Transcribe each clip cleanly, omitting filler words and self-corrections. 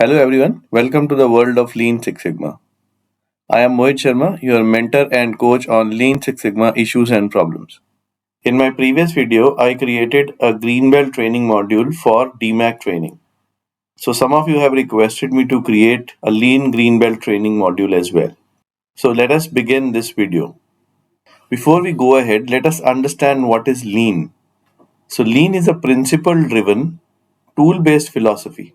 Hello everyone, welcome to the world of Lean Six Sigma. I am Mohit Sharma, your mentor and coach on Lean Six Sigma issues and problems. In my previous video, I created a Greenbelt training module for DMAC training. So some of you have requested me to create a Lean Greenbelt training module as well. So let us begin this video. Before we go ahead, let us understand what is Lean. So Lean is a principle-driven, tool-based philosophy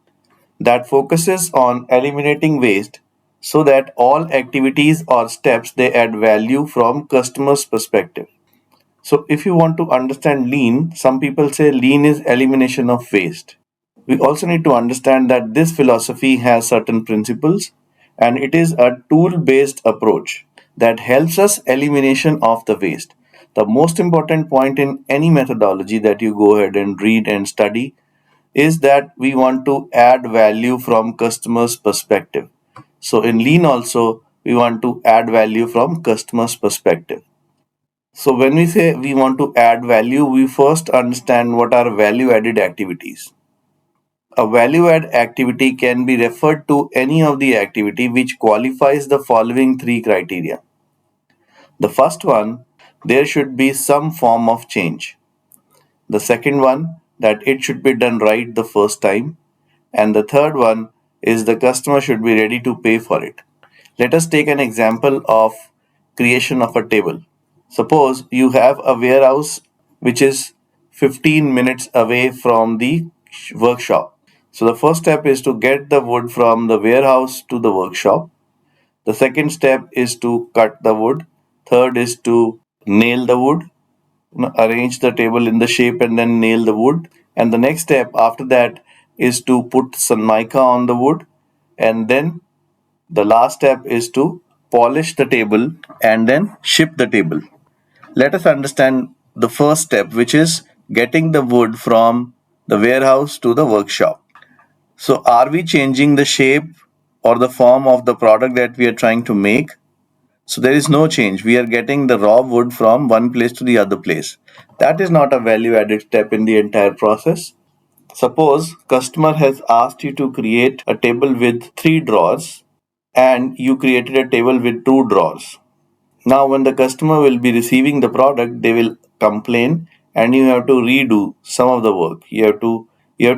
that focuses on eliminating waste so that all activities or steps they add value from customers perspective. So if you want to understand lean, some people say lean is elimination of waste. We also need to understand that this philosophy has certain principles and it is a tool based approach that helps us elimination of the waste. The most important point in any methodology that you go ahead and read and study is that we want to add value from customers perspective. So in lean also we want to add value from customers perspective. So when we say we want to add value, we first understand what are value added activities. A value add activity can be referred to any of the activity which qualifies the following three criteria. The first one, there should be some form of change. The second one, that it should be done right the first time. And the third one is the customer should be ready to pay for it. Let us take an example of creation of a table. Suppose you have a warehouse which is 15 minutes away from the workshop. So the first step is to get the wood from the warehouse to the workshop. The second step is to cut the wood. Third is to nail the wood, arrange the table in the shape and then nail the wood. And the next step after that is to put some mica on the wood, and then the last step is to polish the table and then ship the table. Let us understand the first step, which is getting the wood from the warehouse to the workshop. So are we changing the shape or the form of the product that we are trying to make? So there is no change. We are getting the raw wood from one place to the other place. That is not a value added step in the entire process. Suppose customer has asked you to create a table with 3 drawers and you created a table with 2 drawers. Now when the customer will be receiving the product, they will complain and you have to redo some of the work. You have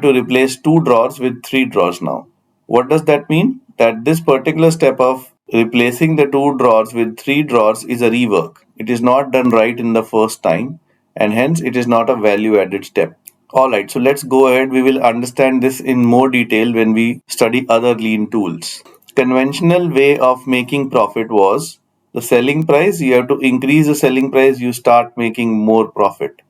to replace 2 drawers with 3 drawers now. What does that mean? That this particular step of replacing the 2 drawers with 3 drawers is a rework. It is not done right in the first time and hence it is not a value added step. Alright, so let's go ahead. We will understand this in more detail when we study other lean tools. Conventional way of making profit was the selling price. You have to increase the selling price, you start making more profit.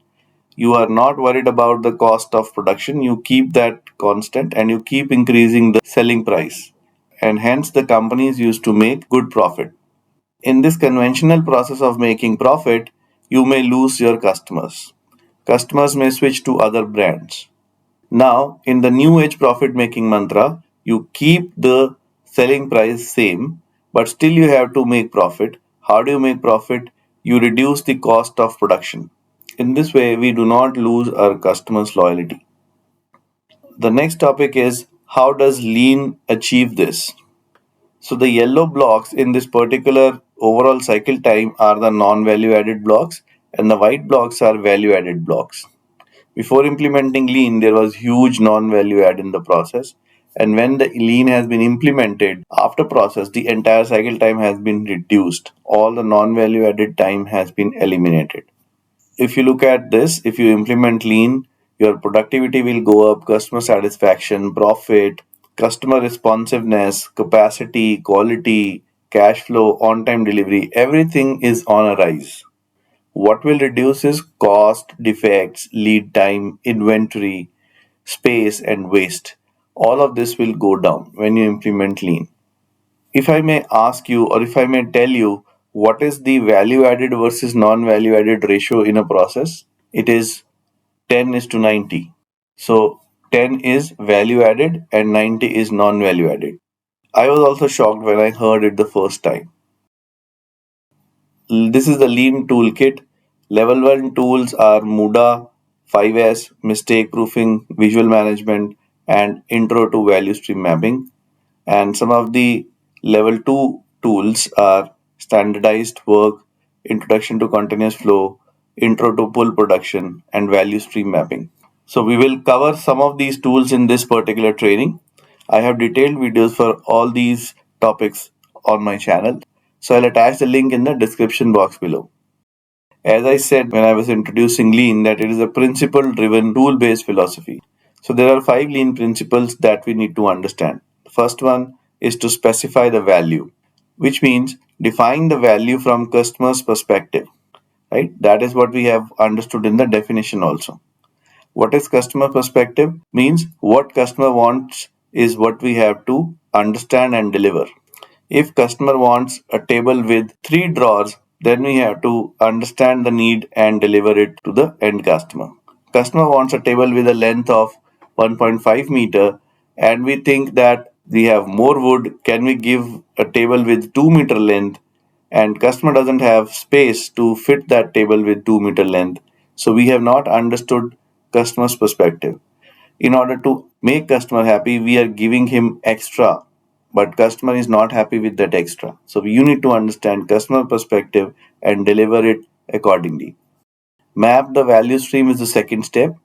You are not worried about the cost of production, you keep that constant and you keep increasing the selling price, and hence the companies used to make good profit. In this conventional process of making profit, you may lose your customers. Customers may switch to other brands. Now, in the new age profit making mantra, you keep the selling price same, but still you have to make profit. How do you make profit? You reduce the cost of production. In this way, we do not lose our customers' loyalty. The next topic is how does lean achieve this? So the yellow blocks in this particular overall cycle time are the non-value added blocks and the white blocks are value added blocks. Before implementing lean, there was huge non-value add in the process. And when the lean has been implemented after process, the entire cycle time has been reduced. All the non-value added time has been eliminated. If you look at this, if you implement lean, your productivity will go up, customer satisfaction, profit, customer responsiveness, capacity, quality, cash flow, on-time delivery, everything is on a rise. What will reduce is cost, defects, lead time, inventory, space, and waste. All of this will go down when you implement lean. If I may ask you, or if I may tell you, what is the value added versus non value added ratio in a process? It is 10 is to 90. So 10 is value added and 90 is non value added. I was also shocked when I heard it the first time. This is the Lean Toolkit. Level 1 tools are Muda, 5S, mistake proofing, visual management, and intro to value stream mapping. And some of the level 2 tools are standardized work, introduction to continuous flow, intro to pull production, and value stream mapping. So we will cover some of these tools in this particular training. I have detailed videos for all these topics on my channel. So I'll attach the link in the description box below. As I said when I was introducing Lean, that it is a principle driven tool based philosophy. So there are 5 Lean principles that we need to understand. The first one is to specify the value, which means define the value from customer's perspective, right? That is what we have understood in the definition also. What is customer perspective? Means what customer wants is what we have to understand and deliver. If customer wants a table with 3 drawers, then we have to understand the need and deliver it to the end customer. Customer wants a table with a length of 1.5 meter and we think that we have more wood. Can we give a table with 2 meter length? And customer doesn't have space to fit that table with 2 meter length. So we have not understood customer's perspective. In order to make customer happy, we are giving him extra, but customer is not happy with that extra. So you need to understand customer perspective and deliver it accordingly. Map the value stream is the second step.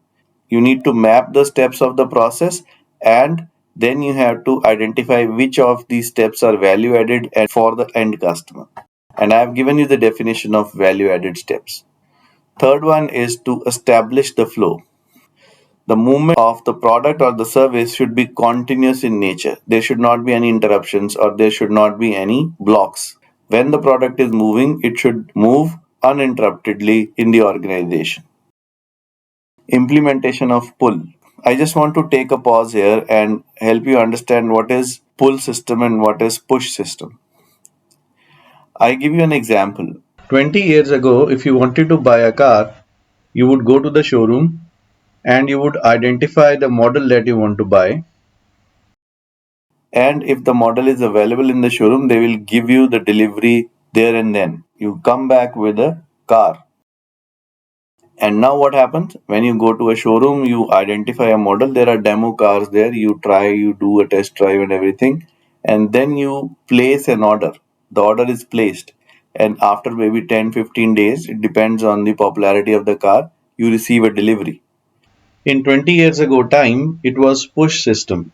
You need to map the steps of the process and then you have to identify which of these steps are value added and for the end customer. And I have given you the definition of value added steps. Third one is to establish the flow. The movement of the product or the service should be continuous in nature. There should not be any interruptions or there should not be any blocks. When the product is moving, it should move uninterruptedly in the organization. Implementation of pull. I just want to take a pause here and help you understand what is pull system and what is push system. I give you an example. 20 years ago, if you wanted to buy a car, you would go to the showroom and you would identify the model that you want to buy. And if the model is available in the showroom, they will give you the delivery there and then. You come back with a car. And now what happens? When you go to a showroom, you identify a model, there are demo cars there, you try, you do a test drive and everything, and then you place an order. The order is placed. And after maybe 10-15 days, it depends on the popularity of the car, you receive a delivery. In 20 years ago time, it was push system.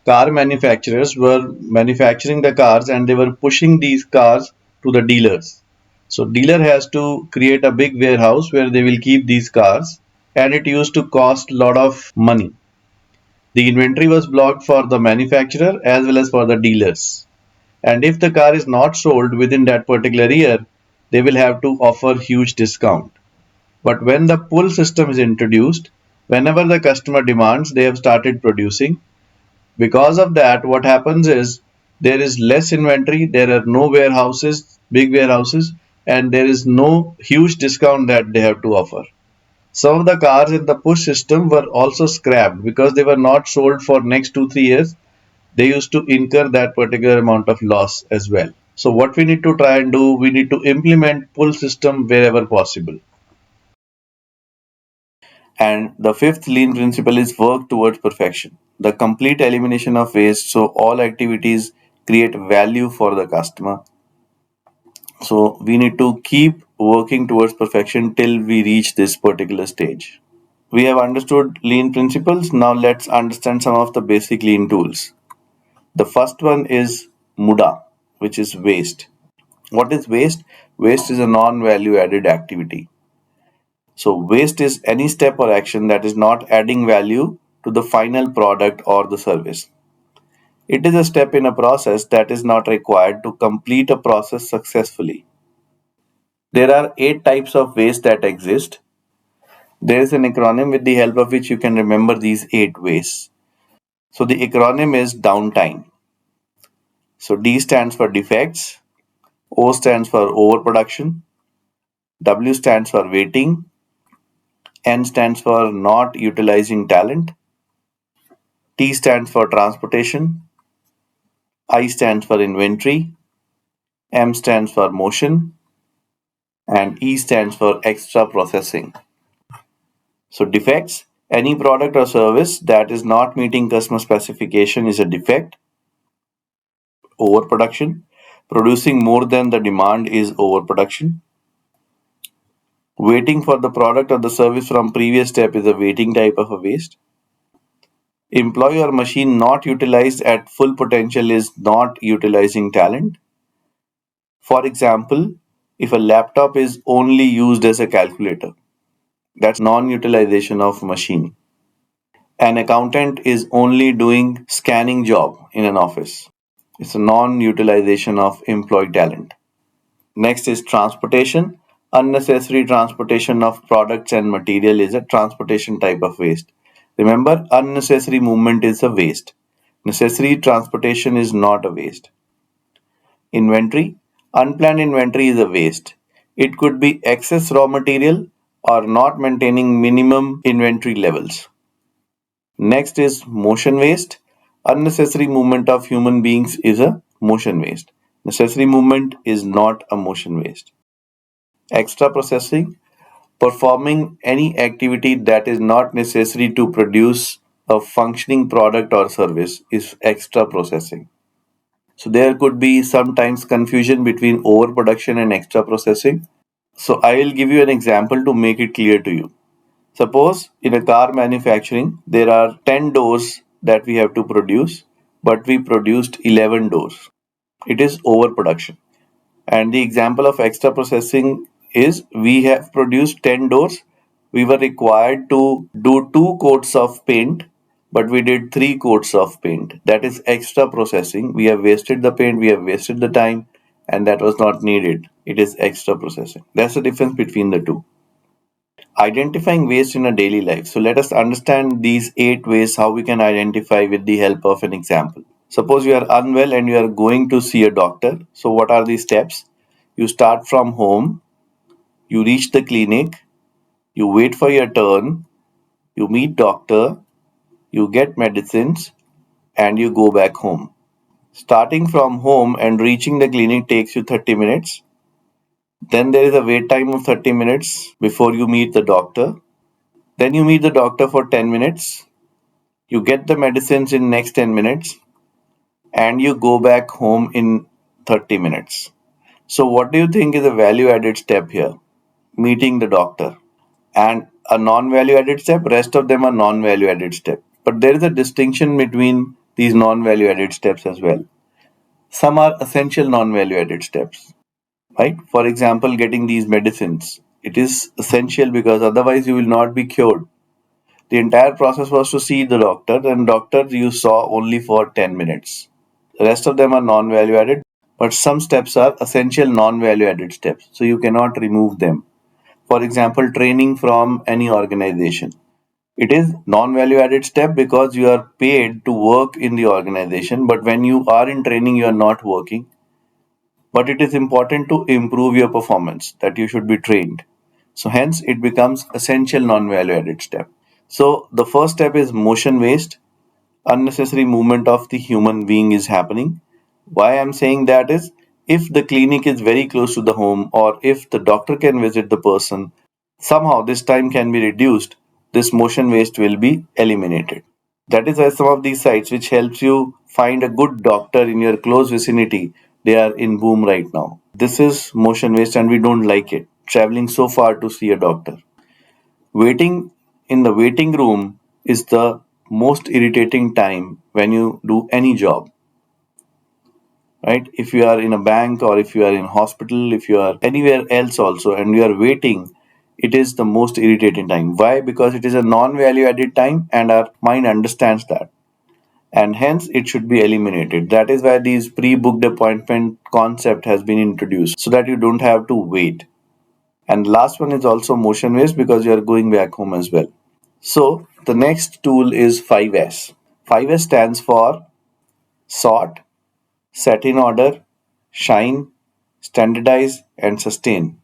Car manufacturers were manufacturing the cars and they were pushing these cars to the dealers. So dealer has to create a big warehouse where they will keep these cars and it used to cost a lot of money. The inventory was blocked for the manufacturer as well as for the dealers. And if the car is not sold within that particular year, they will have to offer huge discount. But when the pull system is introduced, whenever the customer demands, they have started producing. Because of that, what happens is there is less inventory, there are no warehouses, big warehouses, and there is no huge discount that they have to offer. Some of the cars in the push system were also scrapped because they were not sold for next 2-3 years. They used to incur that particular amount of loss as well. So what we need to try and do, we need to implement pull system wherever possible. And the fifth lean principle is work towards perfection. The complete elimination of waste, so all activities create value for the customer. So we need to keep working towards perfection till we reach this particular stage. We have understood lean principles. Now let's understand some of the basic lean tools. The first one is muda, which is waste. What is waste? Waste is a non-value added activity. So waste is any step or action that is not adding value to the final product or the service. It is a step in a process that is not required to complete a process successfully. There are 8 types of waste that exist. There is an acronym with the help of which you can remember these 8 ways. So the acronym is downtime. So D stands for defects, O stands for overproduction, W stands for waiting, N stands for not utilizing talent, T stands for transportation, I stands for inventory, M stands for motion, and E stands for extra processing. So defects, any product or service that is not meeting customer specification is a defect. overproduction. Producing more than the demand is overproduction. Waiting for the product or the service from previous step is a waiting type of a waste. Employee or machine not utilized at full potential is not utilizing talent. For example, if a laptop is only used as a calculator, that's non-utilization of machine. An accountant is only doing scanning job in an office. It's a non-utilization of employee talent. Next is transportation. Unnecessary transportation of products and material is a transportation type of waste. Remember, unnecessary movement is a waste. Necessary transportation is not a waste. Inventory. Unplanned inventory is a waste. It could be excess raw material or not maintaining minimum inventory levels. Next is motion waste. Unnecessary movement of human beings is a motion waste. Necessary movement is not a motion waste. Extra processing. Performing any activity that is not necessary to produce a functioning product or service is extra processing. So there could be sometimes confusion between overproduction and extra processing. So I will give you an example to make it clear to you. Suppose in a car manufacturing, there are 10 doors that we have to produce, but we produced 11 doors. It is overproduction. And the example of extra processing is we have produced 10 doors. We were required to do 2 coats of paint, but we did 3 coats of paint. That is extra processing. We have wasted the paint, we have wasted the time, and that was not needed. It is extra processing. That's the difference between the two. Identifying waste in a daily life. So let us understand these 8 ways how we can identify with the help of an example. Suppose you are unwell and you are going to see a doctor. So what are the steps? You start from home, you reach the clinic, you wait for your turn, you meet doctor, you get medicines, and you go back home. Starting from home and reaching the clinic takes you 30 minutes. Then there is a wait time of 30 minutes before you meet the doctor. Then you meet the doctor for 10 minutes. You get the medicines in next 10 minutes and you go back home in 30 minutes. So what do you think is a value added step here? Meeting the doctor. And a non-value added step, rest of them are non-value added step. But there is a distinction between these non-value added steps as well. Some are essential non-value added steps, right? For example, getting these medicines. It is essential because otherwise you will not be cured. The entire process was to see the doctor, and doctor you saw only for 10 minutes. The rest of them are non-value added, but some steps are essential non-value added steps, so you cannot remove them. For example, training from any organization. It is non-value added step because you are paid to work in the organization, but when you are in training, you are not working. But it is important to improve your performance that you should be trained. So hence it becomes essential non-value added step. So the first step is motion waste. Unnecessary movement of the human being is happening. Why I'm saying that is if the clinic is very close to the home or if the doctor can visit the person, somehow this time can be reduced, this motion waste will be eliminated. That is why some of these sites which helps you find a good doctor in your close vicinity, they are in boom right now. This is motion waste and we don't like it. Traveling so far to see a doctor. Waiting in the waiting room is the most irritating time when you do any job, right? If you are in a bank or if you are in hospital, if you are anywhere else also and you are waiting, it is the most irritating time. Why? Because it is a non-value added time and our mind understands that. And hence it should be eliminated. That is why these pre-booked appointment concept has been introduced so that you don't have to wait. And last one is also motion waste because you are going back home as well. So the next tool is 5S. 5S stands for sort, set in order, shine, standardize, and sustain.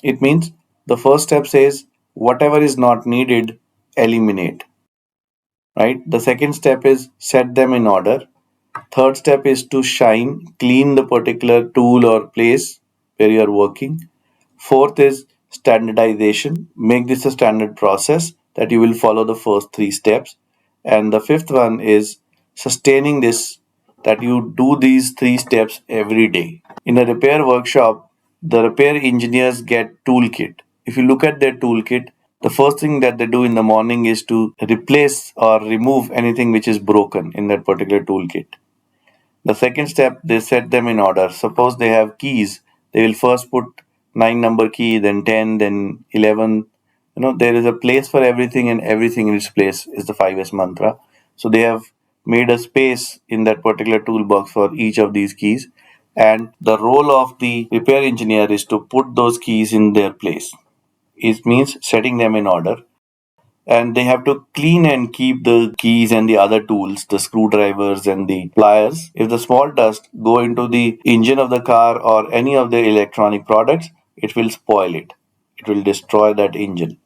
It means the first step says whatever is not needed, eliminate. Right? The second step is set them in order. Third step is to shine, clean the particular tool or place where you are working. Fourth is standardization. Make this a standard process that you will follow the first 3 steps. And the fifth one is sustaining this that you do these 3 steps every day. In a repair workshop, the repair engineers get toolkit. If you look at their toolkit, the first thing that they do in the morning is to replace or remove anything which is broken in that particular toolkit. The second step, they set them in order. Suppose they have keys, they will first put 9 number key, then 10, then 11. There is a place for everything, and everything in its place is the 5S mantra. So they have made a space in that particular toolbox for each of these keys. And the role of the repair engineer is to put those keys in their place. It means setting them in order, and they have to clean and keep the keys and the other tools, the screwdrivers and the pliers. If the small dust go into the engine of the car or any of the electronic products, it will spoil it. It will destroy that engine.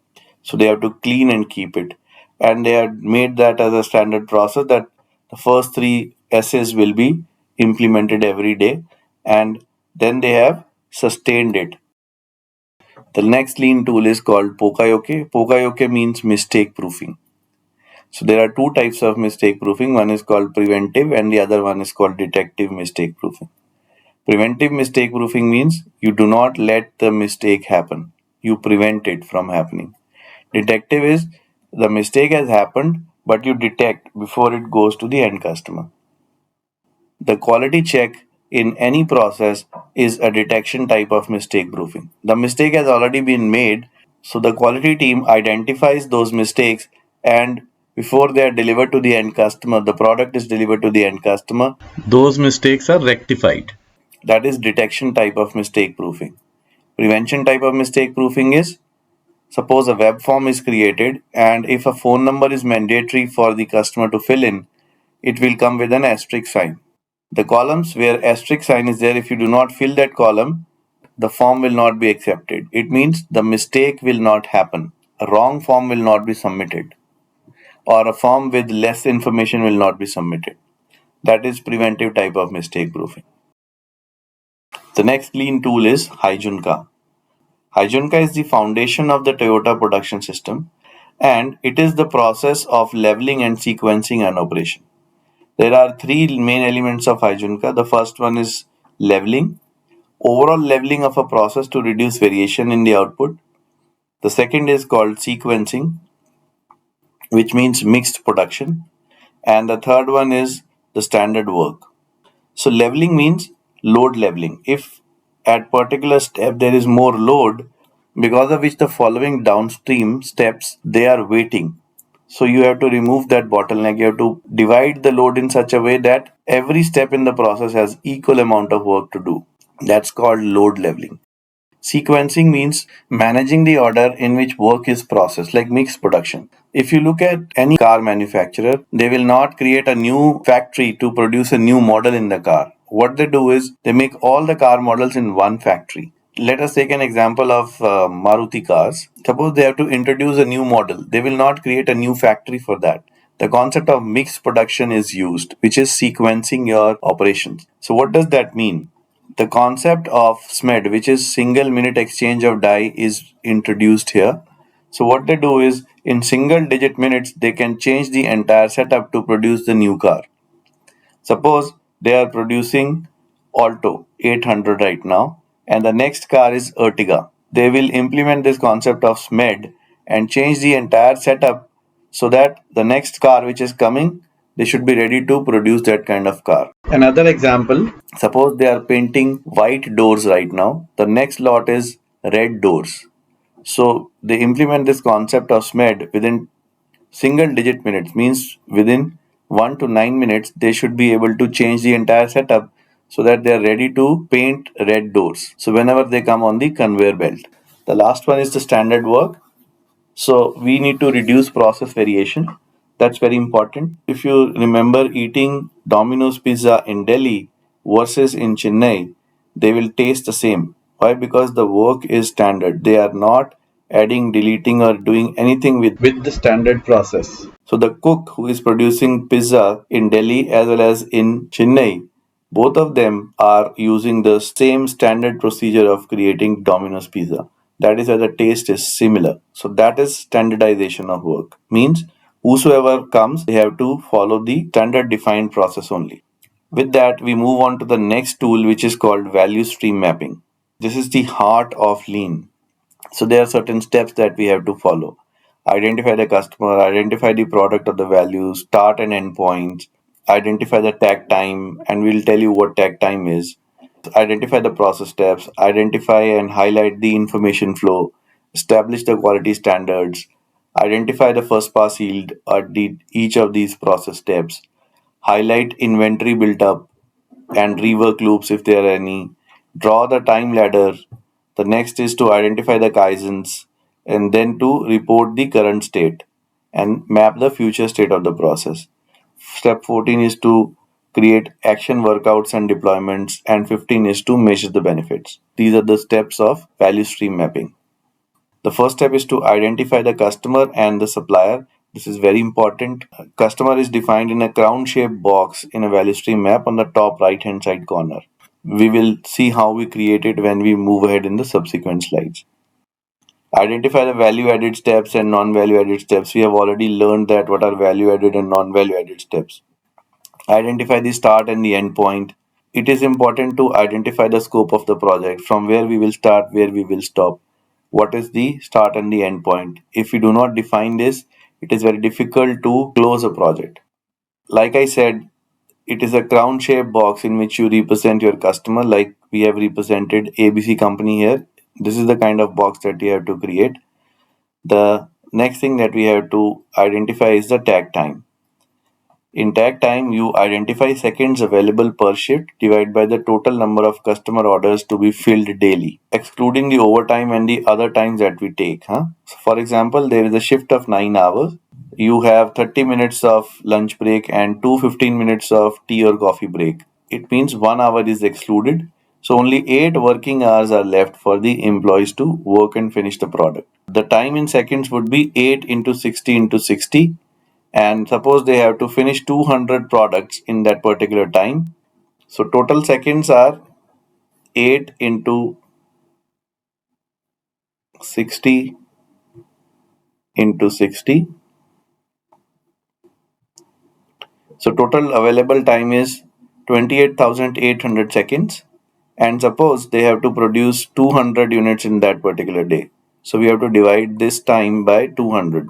So they have to clean and keep it. And they have made that as a standard process that the first 3 S's will be implemented every day, and then they have sustained it. The next lean tool is called Pokayoke. Pokayoke means mistake proofing. So there are 2 types of mistake proofing. One is called preventive and the other one is called detective mistake proofing. Preventive mistake proofing means you do not let the mistake happen. You prevent it from happening. Detective is the mistake has happened, but you detect before it goes to the end customer. The quality check in any process is a detection type of mistake proofing. The mistake has already been made, so the quality team identifies those mistakes, and before they are delivered to the end customer, the product is delivered to the end customer, those mistakes are rectified. That is detection type of mistake proofing. Prevention type of mistake proofing is, suppose a web form is created, and if a phone number is mandatory for the customer to fill in, it will come with an asterisk sign. The columns where asterisk sign is there, if you do not fill that column, the form will not be accepted. It means the mistake will not happen. A wrong form will not be submitted, or a form with less information will not be submitted. That is preventive type of mistake proofing. The next lean tool is Hygenka. Hygenka is the foundation of the Toyota production system, and it is the process of leveling and sequencing an operation. There are 3 main elements of Hygenka. The first one is leveling, overall leveling of a process to reduce variation in the output. The second is called sequencing, which means mixed production. And the third one is the standard work. So leveling means load leveling. If at particular step there is more load, because of which the following downstream steps they are waiting. So you have to remove that bottleneck. You have to divide the load in such a way that every step in the process has equal amount of work to do. That's called load leveling. Sequencing means managing the order in which work is processed, like mixed production. If you look at any car manufacturer, they will not create a new factory to produce a new model in the car. What they do is they make all the car models in one factory. Let us take an example of Maruti cars. Suppose they have to introduce a new model. They will not create a new factory for that. The concept of mixed production is used, which is sequencing your operations. So what does that mean? The concept of SMED, which is single minute exchange of die, is introduced here. So what they do is in single digit minutes, they can change the entire setup to produce the new car. Suppose they are producing Alto 800 right now, and the next car is Ertiga. They will implement this concept of SMED and change the entire setup so that the next car which is coming, they should be ready to produce that kind of car. Another example, suppose they are painting white doors right now. The next lot is red doors. So they implement this concept of SMED within single digit minutes, means within 1 to 9 minutes they should be able to change the entire setup so that they are ready to paint red doors. So whenever they come on the conveyor belt. The last one is the standard work. So we need to reduce process variation. That's very important. If you remember eating Domino's pizza in Delhi versus in Chennai, they will taste the same. Why? Because the work is standard. They are not adding, deleting, or doing anything with the standard process. So the cook who is producing pizza in Delhi as well as in Chennai, both of them are using the same standard procedure of creating Domino's pizza. That is why the taste is similar. So that is standardization of work. Means whosoever comes, they have to follow the standard defined process only. With that, we move on to the next tool, which is called value stream mapping. This is the heart of lean. So there are certain steps that we have to follow. Identify the customer, identify the product of the value, start and end points, identify the tag time, and we'll tell you what tag time is. Identify the process steps, identify and highlight the information flow, establish the quality standards, identify the first pass yield at each of these process steps, highlight inventory built up and rework loops if there are any, draw the time ladder. The next is to identify the Kaizens and then to report the current state and map the future state of the process. Step 14 is to create action workouts and deployments, and 15 is to measure the benefits. These are the steps of value stream mapping. The first step is to identify the customer and the supplier. This is very important. Customer is defined in a crown-shaped box in a value stream map on the top right-hand side corner. We will see how we create it when we move ahead in the subsequent slides. Identify the value-added steps and non-value-added steps. We have already learned that what are value-added and non-value-added steps. Identify the start and the end point. It is important to identify the scope of the project, from where we will start, where we will stop. What is the start and the end point? If we do not define this, it is very difficult to close a project. Like I said, it is a crown shaped box in which you represent your customer, like we have represented ABC company here. This is the kind of box that you have to create. The next thing that we have to identify is the tag time. In tag time, you identify seconds available per shift divided by the total number of customer orders to be filled daily, excluding the overtime and the other times that we take. So for example, there is a shift of 9 hours. You have 30 minutes of lunch break and 15 minutes of tea or coffee break. It means 1 hour is excluded. So only 8 working hours are left for the employees to work and finish the product. The time in seconds would be 8 into 60 into 60. And suppose they have to finish 200 products in that particular time. So total seconds are 8 into 60 into 60. So total available time is 28,800 seconds. And suppose they have to produce 200 units in that particular day. So we have to divide this time by 200.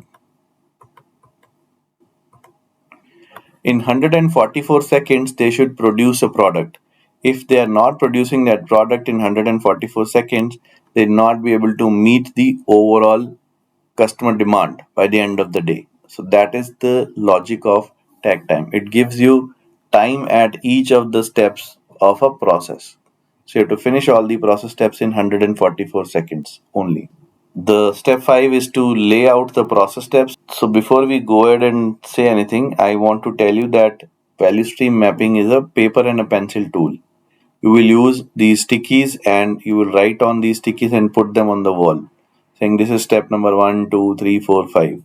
In 144 seconds, they should produce a product. If they are not producing that product in 144 seconds, they will not be able to meet the overall customer demand by the end of the day. So that is the logic of tag time. It gives you time at each of the steps of a process. So you have to finish all the process steps in 144 seconds only. The step 5 is to lay out the process steps. So before we go ahead and say anything, I want to tell you that value stream mapping is a paper and a pencil tool. You will use these stickies and you will write on these stickies and put them on the wall, saying this is step number 1, 2, 3, 4, 5.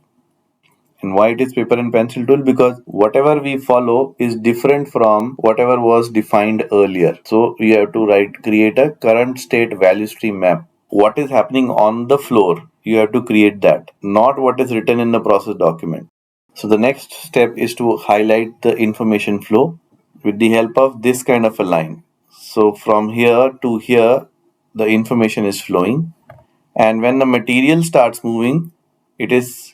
And why it is paper and pencil tool? Because whatever we follow is different from whatever was defined earlier. So we have to create a current state value stream map. What is happening on the floor, you have to create that, not what is written in the process document. So the next step is to highlight the information flow with the help of this kind of a line. So from here to here, the information is flowing. And when the material starts moving, it is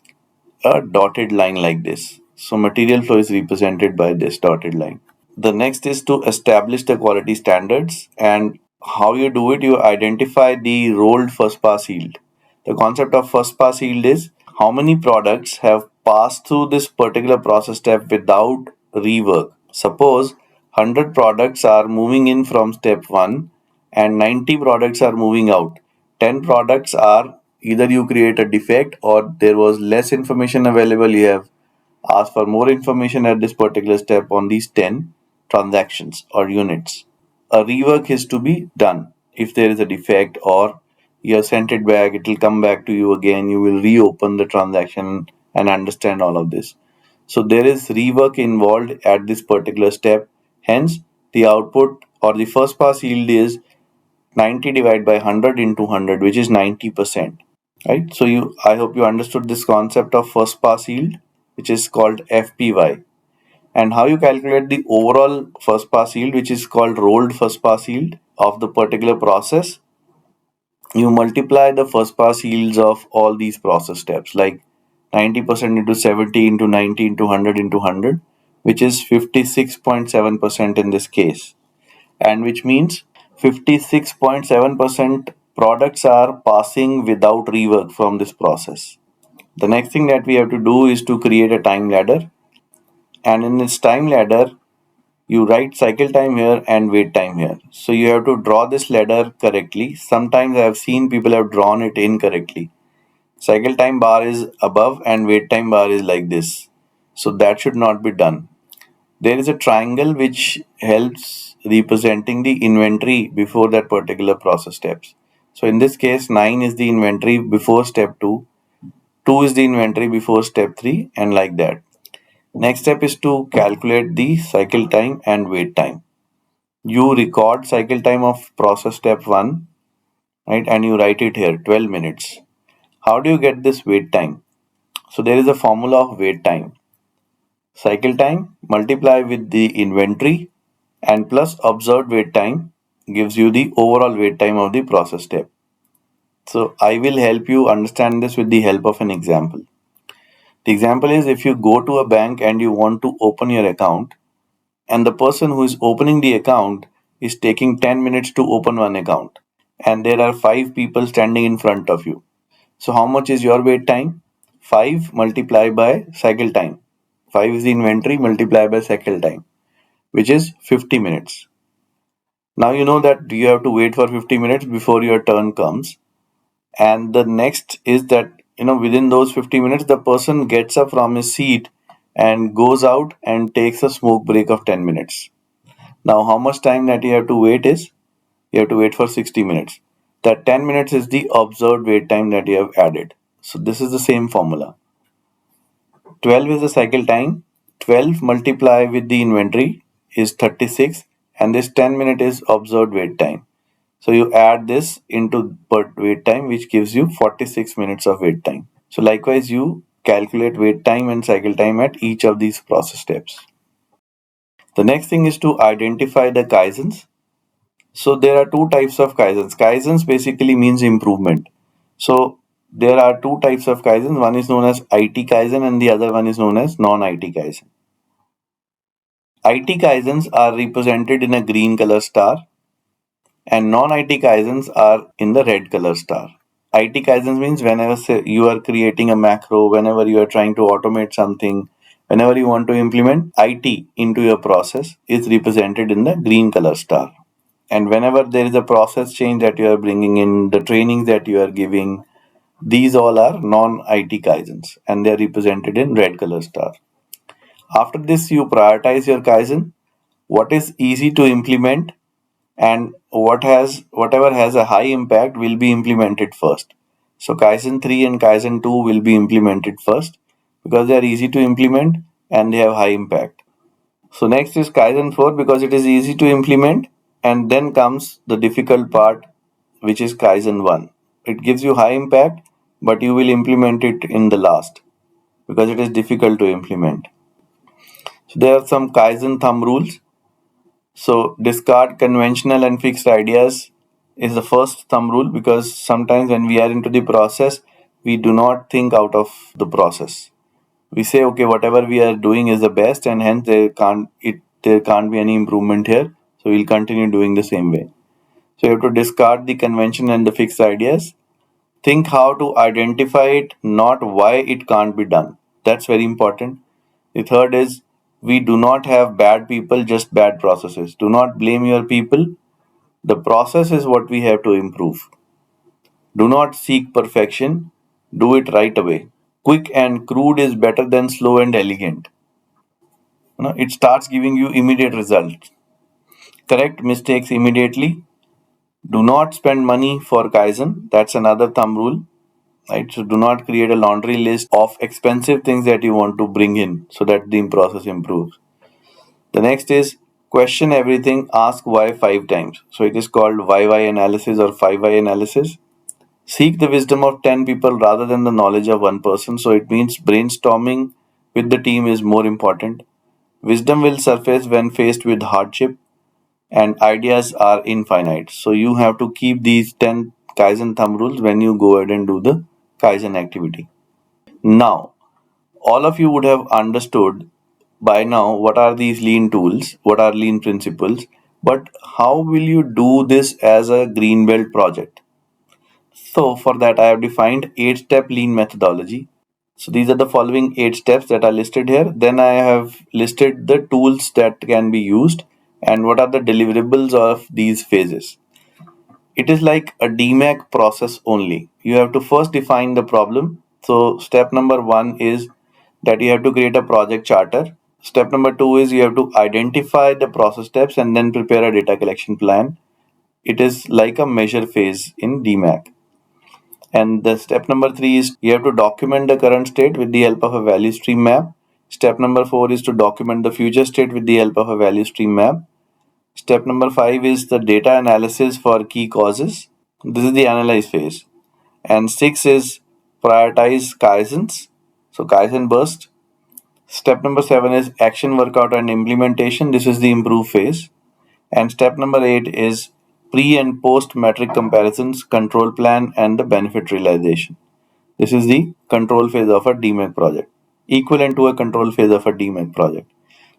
a dotted line like this. So material flow is represented by this dotted line. The next is to establish the quality standards, and how you do it, you identify the rolled first pass yield. The concept of first pass yield is how many products have passed through this particular process step without rework. Suppose 100 products are moving in from step 1 and 90 products are moving out. 10 products are either you create a defect or there was less information available, you have asked for more information at this particular step on these 10 transactions or units. A rework is to be done. If there is a defect or you have sent it back, it will come back to you again. You will reopen the transaction and understand all of this. So there is rework involved at this particular step. Hence, the output or the first pass yield is 90 divided by 100 into 100, which is 90%. Right? So I hope you understood this concept of first pass yield, which is called FPY. And how you calculate the overall first pass yield, which is called rolled first pass yield of the particular process, you multiply the first pass yields of all these process steps, like 90% into 70 into 90 into 100 into 100, which is 56.7% in this case, and which means 56.7% products are passing without rework from this process. The next thing that we have to do is to create a time ladder, and in this time ladder you write cycle time here and wait time here. So you have to draw this ladder correctly. Sometimes I have seen people have drawn it incorrectly. Cycle time bar is above and wait time bar is like this. So that should not be done. There is a triangle which helps representing the inventory before that particular process steps. So in this case, 9 is the inventory before step 2, 2 is the inventory before step 3, and like that. Next step is to calculate the cycle time and wait time. You record cycle time of process step 1, right, and you write it here 12 minutes. How do you get this wait time? So there is a formula of wait time. Cycle time multiply with the inventory and plus observed wait time gives you the overall wait time of the process step. So I will help you understand this with the help of an example. The example is, if you go to a bank and you want to open your account, and the person who is opening the account is taking 10 minutes to open one account, and there are 5 people standing in front of you. So how much is your wait time? 5 multiplied by cycle time. 5 is the inventory multiplied by cycle time, which is 50 minutes. Now you know that you have to wait for 50 minutes before your turn comes. And the next is that, within those 50 minutes, the person gets up from his seat and goes out and takes a smoke break of 10 minutes. Now, how much time that you have to wait is? You have to wait for 60 minutes. That 10 minutes is the observed wait time that you have added. So this is the same formula. 12 is the cycle time. 12 multiply with the inventory is 36, and this 10 minute is observed wait time. So you add this into per wait time, which gives you 46 minutes of wait time. So likewise, you calculate wait time and cycle time at each of these process steps. The next thing is to identify the Kaizens. So there are two types of Kaizens. Kaizens basically means improvement. So there are two types of Kaizen. One is known as IT Kaizen and the other one is known as non-IT Kaizen. IT Kaizens are represented in a green color star and non-IT Kaizens are in the red color star. IT Kaizens means whenever you are creating a macro, whenever you are trying to automate something, whenever you want to implement IT into your process, is represented in the green color star. And whenever there is a process change that you are bringing in, the trainings that you are giving, these all are non-IT Kaizens and they are represented in red color star. After this, you prioritize your Kaizen, what is easy to implement and whatever has a high impact will be implemented first. So Kaizen 3 and Kaizen 2 will be implemented first because they are easy to implement and they have high impact. So next is Kaizen 4 because it is easy to implement, and then comes the difficult part, which is Kaizen 1. It gives you high impact but you will implement it in the last because it is difficult to implement. So there are some Kaizen thumb rules. So discard conventional and fixed ideas is the first thumb rule because sometimes when we are into the process, we do not think out of the process. We say, okay, whatever we are doing is the best and hence there can't be any improvement here. So we'll continue doing the same way. So you have to discard the convention and the fixed ideas. Think how to identify it, not why it can't be done. That's very important. The third is, we do not have bad people, just bad processes. Do not blame your people. The process is what we have to improve. Do not seek perfection. Do it right away. Quick and crude is better than slow and elegant. It starts giving you immediate results. Correct mistakes immediately. Do not spend money for Kaizen. That's another thumb rule. Right? So do not create a laundry list of expensive things that you want to bring in so that the process improves. The next is question everything, ask why 5 times. So it is called why analysis or 5 why analysis. Seek the wisdom of 10 people rather than the knowledge of one person. So it means brainstorming with the team is more important. Wisdom will surface when faced with hardship, and ideas are infinite. So you have to keep these 10 Kaizen thumb rules when you go ahead and do the Kaizen activity. Now, all of you would have understood by now what are these lean tools, what are lean principles, but how will you do this as a Greenbelt project? So for that I have defined 8-step lean methodology. So these are the following 8 steps that are listed here. Then I have listed the tools that can be used and what are the deliverables of these phases. It is like a DMAC process only. You have to first define the problem. So step number 1 is that you have to create a project charter. Step number 2 is you have to identify the process steps and then prepare a data collection plan. It is like a measure phase in DMAC. And the step number 3 is you have to document the current state with the help of a value stream map. Step number 4 is to document the future state with the help of a value stream map. Step number 5 is the data analysis for key causes. This is the analyze phase. And 6 is prioritize Kaizens. So Kaizen burst. Step number 7 is action workout and implementation. This is the improve phase. And step number 8 is pre and post metric comparisons, control plan, and the benefit realization. This is the control phase of a DMAC project, equivalent to a control phase of a DMAC project.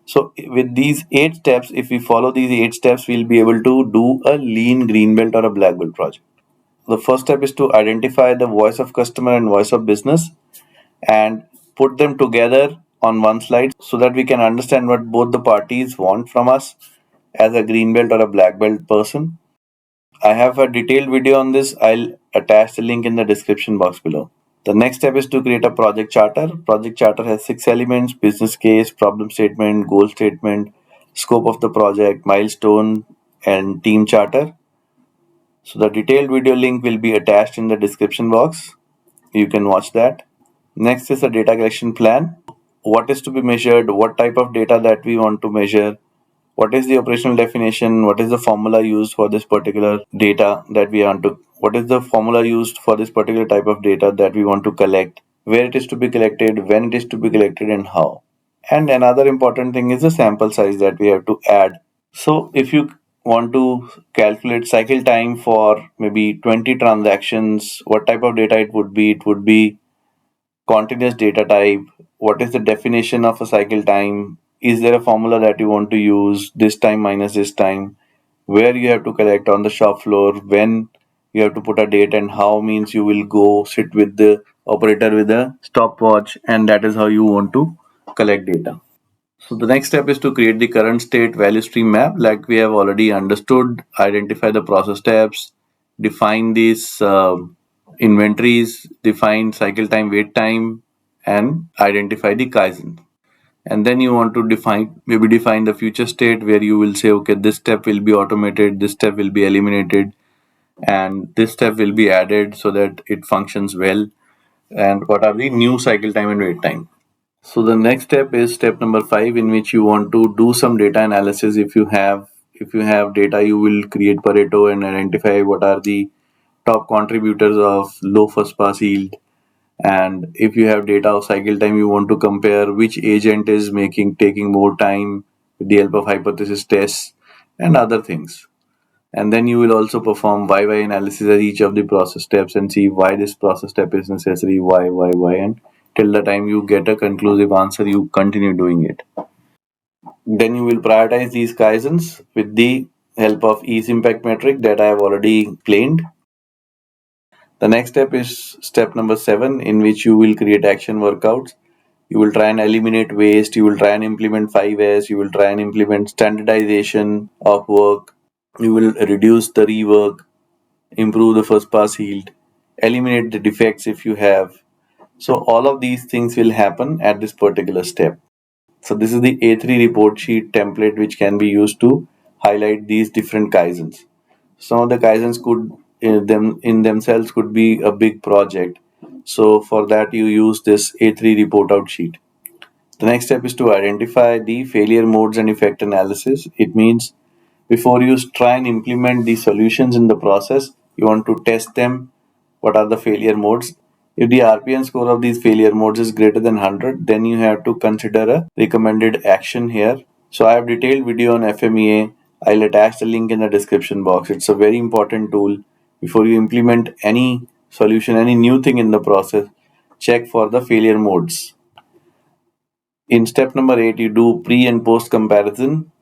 So with these 8 steps, if we follow these 8 steps, we'll be able to do a lean green belt or a black belt project. The first step is to identify the voice of customer and voice of business and put them together on one slide so that we can understand what both the parties want from us as a green belt or a black belt person. I have a detailed video on this. I'll attach the link in the description box below. The next step is to create a project charter. Project charter has 6 elements: business case, problem statement, goal statement, scope of the project, milestone, and team charter. So the detailed video link will be attached in the description box. You can watch that. Next is a data collection plan. What is to be measured, what type of data that we want to measure, what is the operational definition, what is the formula used for this particular data that we want to, what is the formula used for this particular type of data that we want to collect, where it is to be collected, when it is to be collected, and how. And another important thing is the sample size that we have to add. So if you want to calculate cycle time for maybe 20 transactions, what type of data it would be? It would be continuous data type. What is the definition of a cycle time? Is there a formula that you want to use, this time minus this time? Where you have to collect on the shop floor, when you have to put a date, and how means you will go sit with the operator with a stopwatch, and that is how you want to collect data. So the next step is to create the current state value stream map, like we have already understood. Identify the process steps, define these inventories, define cycle time, wait time, and identify the Kaizen. And then you want to define the future state where you will say, okay, this step will be automated, this step will be eliminated, and this step will be added so that it functions well. And what are the new cycle time and wait time? So the next step is step number 5, in which you want to do some data analysis. If you have data, you will create Pareto and identify what are the top contributors of low first pass yield. And if you have data of cycle time, you want to compare which agent is taking more time with the help of hypothesis tests and other things. And then you will also perform why analysis at each of the process steps and see why this process step is necessary, why, and till the time you get a conclusive answer, you continue doing it. Then you will prioritize these Kaizens with the help of ease impact metric that I have already explained. The next step is step number 7, in which you will create action workouts. You will try and eliminate waste, you will try and implement 5S, you will try and implement standardization of work, you will reduce the rework, improve the first pass yield, eliminate the defects if you have. So all of these things will happen at this particular step. So this is the A3 report sheet template which can be used to highlight these different Kaizens. Some of the Kaizens could in themselves could be a big project. So for that you use this A3 report out sheet. The next step is to identify the failure modes and effect analysis. It means before you try and implement the solutions in the process, you want to test them. What are the failure modes? If the RPN score of these failure modes is greater than 100, then you have to consider a recommended action here. So I have detailed video on FMEA. I'll attach the link in the description box. It's a very important tool. Before you implement any solution, any new thing in the process, check for the failure modes. In step number 8, you do pre and post comparison.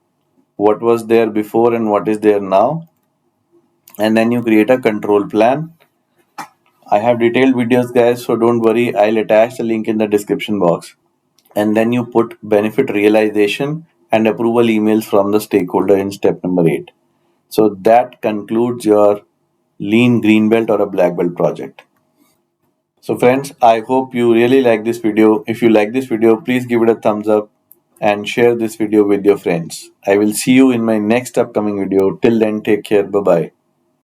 What was there before and what is there now. And then you create a control plan. I have detailed videos, guys, so don't worry. I'll attach the link in the description box. And then you put benefit realization and approval emails from the stakeholder in step number 8. So that concludes your lean green belt or a black belt project. So friends, I hope you really like this video. If you like this video, please give it a thumbs up and share this video with your friends. I will see you in my next upcoming video. Till then, take care. Bye bye.